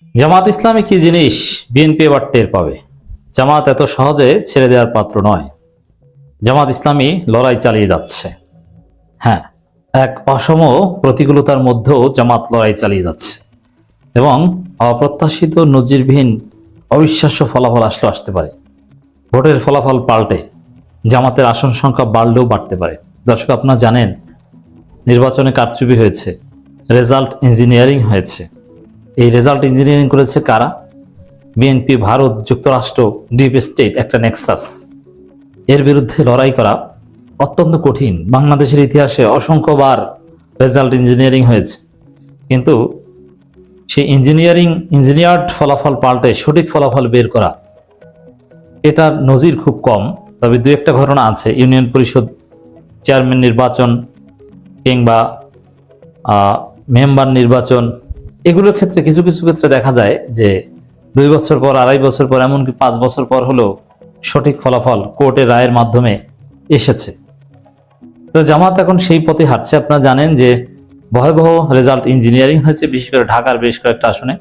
জামাত ইসলামী কি জিনিস বিএনপি এবার টের পাবে। জামাত এত সহজে ছেড়ে দেওয়ার পাত্র নয়। জামাত ইসলামী লড়াই চালিয়ে যাচ্ছে। হ্যাঁ, এক অসম প্রতিকূলতার মধ্যেও জামাত লড়াই চালিয়ে যাচ্ছে এবং অপ্রত্যাশিত নজিরবিহীন অবিশ্বাস্য ফলাফল আসতে পারে। ভোটের ফলাফল পাল্টে জামাতের আসন সংখ্যা বাড়লেও বাড়তে পারে। দর্শক, আপনারা জানেন নির্বাচনে কারচুপি হয়েছে, রেজাল্ট ইঞ্জিনিয়ারিং হয়েছে। এই রেজাল্ট ইঞ্জিনিয়ারিং করেছে কারা? বিএনপি, ভারত, যুক্তরাষ্ট্র, ডিপ স্টেট, একটা নেক্সাস। এর বিরুদ্ধে লড়াই করা অত্যন্ত কঠিন। বাংলাদেশের ইতিহাসে অসংখ্যবার রেজাল্ট ইঞ্জিনিয়ারিং হয়েছে, কিন্তু সেই ইঞ্জিনিয়ার্ড ফলাফল পাল্টে সঠিক ফলাফল বের করা, এটার নজির খুব কম। তবে দু একটা ঘটনা আছে। ইউনিয়ন পরিষদ চেয়ারম্যান নির্বাচন কিংবা মেম্বার নির্বাচন, এগুলোর ক্ষেত্রে কিছু কিছু ক্ষেত্রে দেখা যায় যে 2 বছর পর, 2.5 বছর পর, এমনকি 5 বছর পর হলেও সঠিক ফলাফল কোর্টের রায়ের মাধ্যমে এসেছে। তো জামাত এখন সেই পথে হাঁটছে। আপনারা জানেন যে ভয়াবহ রেজাল্ট ইঞ্জিনিয়ারিং হয়েছে, বিশেষ করে ঢাকার বেশ কয়েকটা আসনে।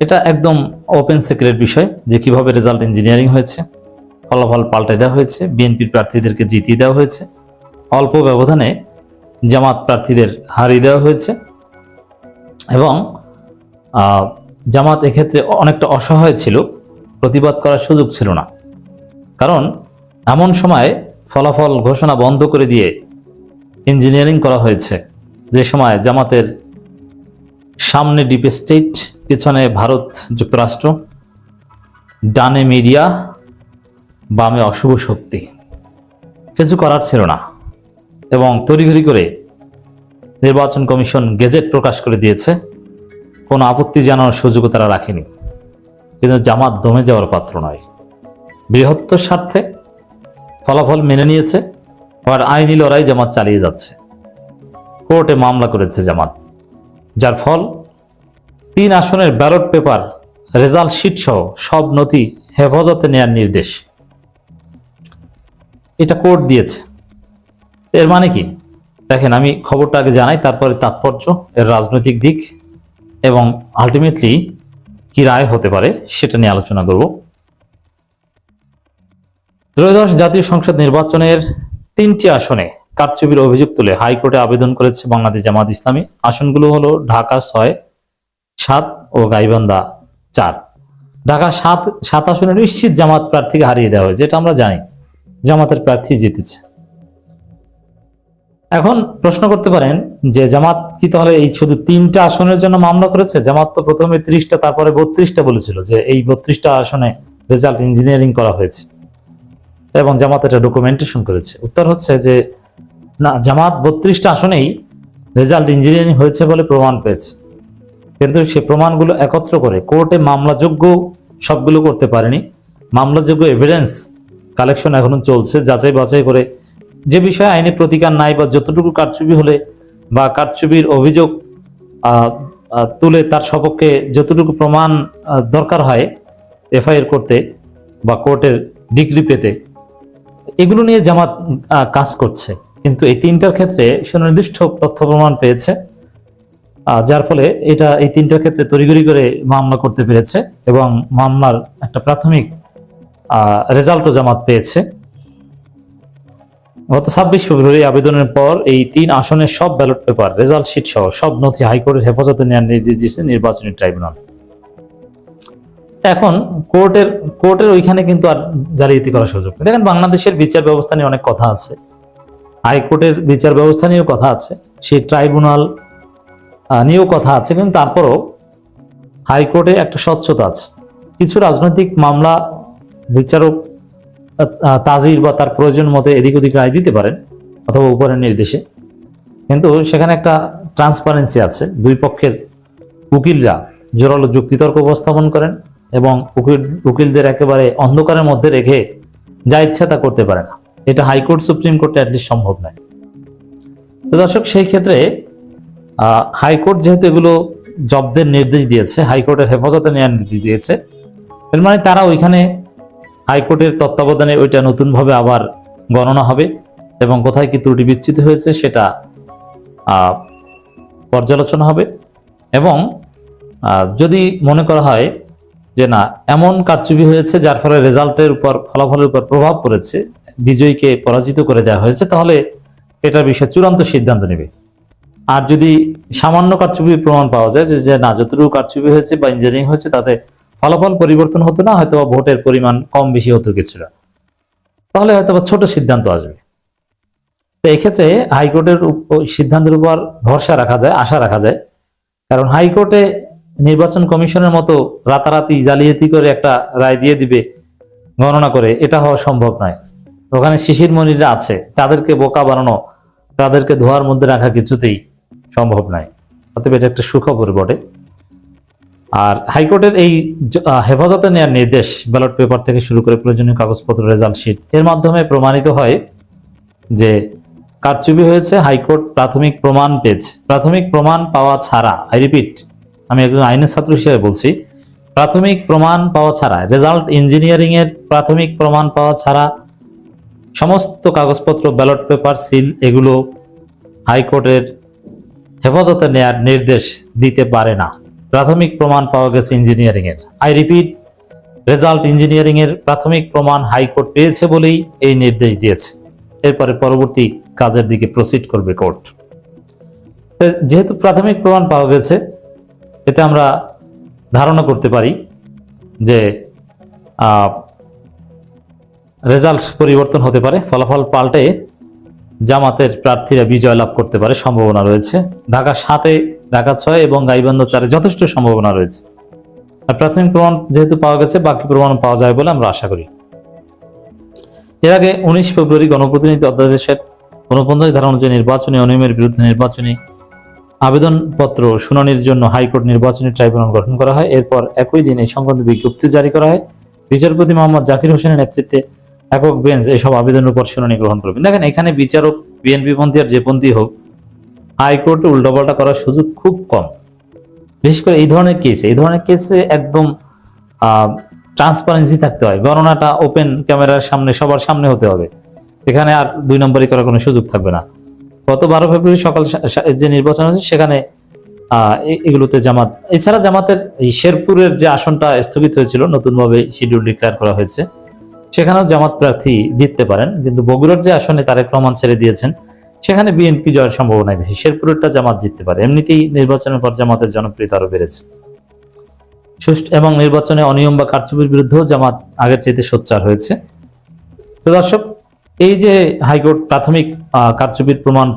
এটা একদম ওপেন সিক্রেট বিষয় যে কিভাবে রেজাল্ট ইঞ্জিনিয়ারিং হয়েছে। ফলাফল পাল্টে দেওয়া হয়েছে, বিএনপির প্রার্থীদেরকে জিতিয়ে দেওয়া হয়েছে, অল্প ব্যবধানে জামাত প্রার্থীদের হারিয়ে দেওয়া হয়েছে এবং জামাত এক্ষেত্রে অনেকটা অসহায় ছিল, প্রতিবাদ করার সুযোগ ছিল না। কারণ এমন সময় ফলাফল ঘোষণা বন্ধ করে দিয়ে ইঞ্জিনিয়ারিং করা হয়েছে, যে সময় জামাতের সামনে ডিপ স্টেট, পিছনে ভারত, যুক্তরাষ্ট্র, ডানে মিডিয়া, বামে অশুভ শক্তি। কিছু করার ছিল না এবং তড়িঘড়ি করে নির্বাচন কমিশন গেজেট প্রকাশ করে দিয়েছে। কোনো আপত্তি জানানোর সুযোগও তারা রাখেনি। কিন্তু জামাত দমে যাওয়ার পাত্র নয়। বৃহত্তর স্বার্থে ফলাফল মেনে নিয়েছে, আর আইনি লড়াই জামাত চালিয়ে যাচ্ছে। কোর্টে মামলা করেছে জামাত, যার ফল 3 আসনের ব্যালট পেপার, রেজাল্ট শিট সহ সব নথি হেফাজতে নেয়ার নির্দেশ এটা কোর্ট দিয়েছে। এর মানে কি? দেখেন, আমি খবরটা আগে জানাই, তারপরে তাৎপর্য, এর রাজনৈতিক দিক এবং আলটিমেটলি কি রায় হতে পারে সেটা নিয়ে আলোচনা করব। ত্রয়োদশ জাতীয় সংসদ নির্বাচনের 3টি আসনে কারচুপির অভিযোগ তুলে হাইকোর্টে আবেদন করেছে বাংলাদেশ জামাত ইসলামী। আসনগুলো হলো ঢাকা 6, 7 ও গাইবান্ধা 4। ঢাকা 7 আসনে নিশ্চিত জামাত প্রার্থীকে হারিয়ে দেওয়া হয়েছে, এটা আমরা জানি। জামাতের প্রার্থী জিতেছে। এখন প্রশ্ন করতে পারেন যে জামাত কি তাহলে এই শুধু 3টা আসনের জন্য মামলা করেছে? জামাত তো প্রথমে 30টা, তারপরে 32টা বলেছিল যে এই 32টা আসনে রেজাল্ট ইঞ্জিনিয়ারিং করা হয়েছে এবং জামাত এটা ডকুমেন্টেশন করেছে। উত্তর হচ্ছে যে না, জামাত 32টা আসনেই রেজাল্ট ইঞ্জিনিয়ারিং হয়েছে বলে প্রমাণ পেয়েছে, কিন্তু সে প্রমাণগুলো একত্র করে কোর্টে মামলাযোগ্য সবগুলো করতে পারেনি। মামলাযোগ্য এভিডেন্স কালেকশন এখনো চলছে, যাচাই বাছাই করে যে বিষয়ে আইনি প্রতিকার নাই বা যতটুকু কারচুপি হলে বা কারচুপির অভিযোগ তুলে তার সপক্ষে যতটুকু প্রমাণ দরকার হয় এফআইআর করতে বা কোর্টের ডিগ্রি পেতে, এগুলো নিয়ে জামাত কাজ করছে। কিন্তু এই 3টার ক্ষেত্রে সুনির্দিষ্ট তথ্য প্রমাণ পেয়েছে, যার ফলে এই 3টার ক্ষেত্রে তড়িঘড়ি করে মামলা করতে পেরেছে এবং মামলার একটা প্রাথমিক রেজাল্টও জামাত পেয়েছে। গত 26 ফেব্রুয়ারি আবেদনের পর এই 3 আসনের সব ব্যালট পেপার, রেজাল্ট শিট সহ সব নথি হাইকোর্টের হেফাজতে নেওয়ার নির্দেশ দিয়েছে নির্বাচনী ট্রাইব্যুনাল। এখন কোর্টের ওইখানে কিন্তু আর জালিয়াতি করার সুযোগ নেই। দেখেন, বাংলাদেশের বিচার ব্যবস্থা নিয়ে অনেক কথা আছে, হাইকোর্টের বিচার ব্যবস্থা নিয়েও কথা আছে, সেই ট্রাইব্যুনাল নিয়েও কথা আছে, কিন্তু তারপরও হাইকোর্টে একটা স্বচ্ছতা আছে। কিছু রাজনৈতিক মামলা বিচারক তাজির বা তার প্রয়োজন মতে এদিক ওদিক রায় দিতে পারেন অথবা উপরের নির্দেশে, কিন্তু সেখানে একটা ট্রান্সপারেন্সি আছে। দুই পক্ষের উকিলরা জোরালো যুক্তিতর্ক উপস্থাপন করেন এবং উকিলদের একেবারে অন্ধকারের মধ্যে রেখে যা ইচ্ছা তা করতে পারে না। এটা হাইকোর্ট, সুপ্রিম কোর্টে অ্যাটলিস্ট সম্ভব নয়। তো দর্শক, সেই ক্ষেত্রে হাইকোর্ট যেহেতু এগুলো জব্দের নির্দেশ দিয়েছে, হাইকোর্টের হেফাজতে নেওয়ার নির্দেশ দিয়েছে, এর মানে তারা ওইখানে হাইকোর্টের তত্ত্বাবধানে ওইটা নতুনভাবে আবার গণনা হবে এবং কোথায় কি ত্রুটি বিচ্যুতি হয়েছে সেটা পর্যালোচনা হবে এবং যদি মনে করা হয় যে না এমন কারচুপি হয়েছে যার ফলে রেজাল্টের উপর ফলাফলের উপর প্রভাব পড়েছে, বিজয়ীকে পরাজিত করে দেওয়া হয়েছে, তাহলে এটার বিষয়ে চূড়ান্ত সিদ্ধান্ত নেবে। আর যদি সামান্য কারচুপির প্রমাণ পাওয়া যায় যে না যতটুকু কারচুপি হয়েছে বা ইঞ্জিনিয়ারিং হয়েছে তাতে ফলাফল পরিবর্তন হতো না, হয়তো ভোটের পরিমাণ কম বেশি হতো কিছুটা, তাহলে হয়তো ছোট সিদ্ধান্ত আসবে। তো এক্ষেত্রে হাইকোর্টের সিদ্ধান্তের উপর ভরসা রাখা যায়, আশা রাখা যায়। কারণ হাইকোর্টে নির্বাচন কমিশনের মতো রাতারাতি জালিয়াতি করে একটা রায় দিয়ে দিবে গণনা করে, এটা হওয়া সম্ভব নয়। ওখানে শিশির মনিরা আছে, তাদেরকে বোকা বানানো, তাদেরকে ধোয়ার মধ্যে রাখা কিছুতেই সম্ভব নয়। অতএব এটা একটা সুখবর বটে। আর হাইকোর্টের এই হেফাজতে নেওয়ার নির্দেশ, ব্যালট পেপার থেকে শুরু করে প্রয়োজনীয় কাগজপত্র, রেজাল্ট শিট, এর মাধ্যমে প্রমাণিত হয় যে কারচুপি হয়েছে। হাইকোর্ট প্রাথমিক প্রমাণ পেয়েছে। প্রাথমিক প্রমাণ পাওয়া ছাড়া, আই রিপিট, আমি একজন আইনের ছাত্র হিসেবে বলছি, প্রাথমিক প্রমাণ পাওয়া ছাড়া, রেজাল্ট ইঞ্জিনিয়ারিং এর প্রাথমিক প্রমাণ পাওয়া ছাড়া সমস্ত কাগজপত্র, ব্যালট পেপার, সিল, এগুলো হাইকোর্টের হেফাজতে নেয়ার নির্দেশ দিতে পারে না। প্রাথমিক প্রমাণ পাওয়া গেছে ইঞ্জিনিয়ারিং এর। আই রিপিট, রেজাল্ট ইঞ্জিনিয়ারিং এর প্রাথমিক প্রমাণ হাইকোর্ট পেয়েছে বলেই এই নির্দেশ দিয়েছে। এরপরে পরবর্তী কাজের দিকে প্রসিড করবে কোর্ট। যেহেতু প্রাথমিক প্রমাণ পাওয়া গেছে, এতে আমরা ধারণা করতে পারি যে রেজাল্ট পরিবর্তন হতে পারে, ফলাফল পাল্টে জামাতের প্রার্থীরা বিজয় লাভ করতে পারে, সম্ভাবনা রয়েছে। ঢাকা 7-এ, ঢাকা 6 এবং গাইবান্ধা 4-এ যথেষ্ট সম্ভাবনা রয়েছে। আর প্রাথমিক প্রমাণ যেহেতু পাওয়া গেছে, বাকি প্রমাণ পাওয়া যায় বলে আমরা আশা করি। এর আগে 19 ফেব্রুয়ারি গণপ্রতিনিধি অধ্যাদেশের 49 ধারা অনুযায়ী নির্বাচনী অনিয়মের বিরুদ্ধে নির্বাচনী আবেদনপত্র শুনানির জন্য হাইকোর্ট নির্বাচনী ট্রাইব্যুনাল গঠন করা হয়। এরপর একই দিন এই সংক্রান্ত বিজ্ঞপ্তি জারি করা হয়। বিচারপতি মোহাম্মদ জাকির হোসেনের নেতৃত্বে একক বেঞ্চ এইসব আবেদনের উপর শুনানি গ্রহণ করবেন। দেখেন, এখানে বিচারক বিএনপি পন্থী আর যে পন্থী হোক, হাইকোর্টে উল্টাপাল্টা করার সুযোগ খুব কম। বিশেষ করে এই ধরনের কেসে একদম ট্রান্সপারেন্সি থাকতে হয়। গণনাটা ওপেন ক্যামেরার সামনে, সবার সামনে হতে হবে। এখানে আর 2 নম্বরই করার কোনো সুযোগ থাকবে না। গত 12 ফেব্রুয়ারি সকাল যে নির্বাচন হয়েছে, সেখানে এগুলোতে জামাত, এছাড়া জামাতের এই শেরপুরের যে আসনটা স্থগিত হয়েছিল, নতুনভাবে শিডিউল ডিক্লেয়ার করা হয়েছে, সেখানেও জামাত প্রার্থী জিততে পারেন। কিন্তু বগুড়ার যে আসনে তারেক রহমান ছেড়ে দিয়েছেন, সেখানে বিএনপি জয়ের সম্ভাবনা বেশি। শেরপুরেরটা জামাত জিততে পারে। এমনিতেই নির্বাচনের পর জামাতের জনপ্রিয়তা আরো বেড়েছে। সুষ্ঠু এবং নির্বাচনে অনিয়ম বা কারচুপির বিরুদ্ধেও জামাত আগের চাইতে সোচ্চার হয়েছে। তো দর্শক, এই যে হাইকোর্ট প্রাথমিক কারচুপির প্রমাণ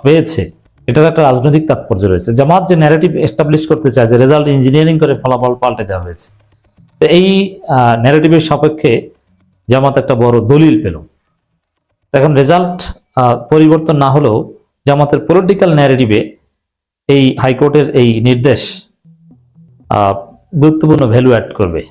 পেয়েছে, এটার একটা রাজনৈতিক তাৎপর্য রয়েছে। জামাত যে ন্যারেটিভ এস্টাবলিশ করতে চায় যে রেজাল্ট ইঞ্জিনিয়ারিং করে ফলাফল পাল্টে দেওয়া হয়েছে, তো এই ন্যারেটিভের সপক্ষে জামাত একটা বড় দলিল পেল। এখন রেজাল্ট পরিবর্তন না হলেও জামাতের পলিটিক্যাল ন্যারেটিভে এই হাইকোর্টের এই নির্দেশ গুরুত্বপূর্ণ ভ্যালু অ্যাড করবে।